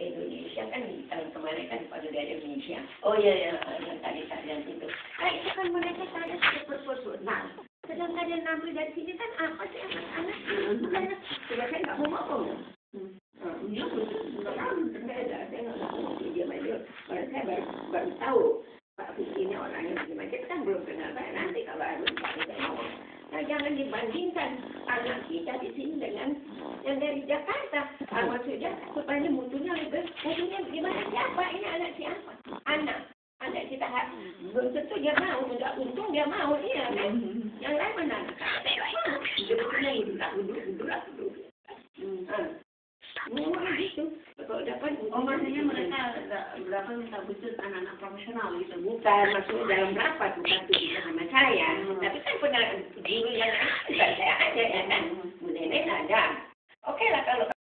Indonesia kan di tahun kemarin kan pada dari Indonesia. Oh iya ya. Yang tadi-tadian itu. Nah itu kan mereka saya proporsional. Sedangkan yang nampil dari sini kan apa sih anak-anak? Coba saya nggak mau ngomong. Dia saya nggak mau dia main. Saya baru tahu Pak Vicky ini orangnya bagaimana. Kita kan belum kenal saya nanti kalau harus saya ngomong. Nah jangan dibandingkan anak kita di sini dengan yang dari Jakarta. Maksudnya supaya mutunya gimana siapa ini anak siapa? Anak kita belum tentu dia mau, nggak untung dia mau iya kan? Yang lain mana? Dia punya duduk. Gitu. Kalau dapat, Maksudnya mereka berapa minta khusus anak-anak profesional gitu? Bukan, maksudnya dalam rapat bukan tujuan sama saya. Tapi kan pernah guru yang bukan saya aja ya kan, Bu Nenek ada. Oke lah kalau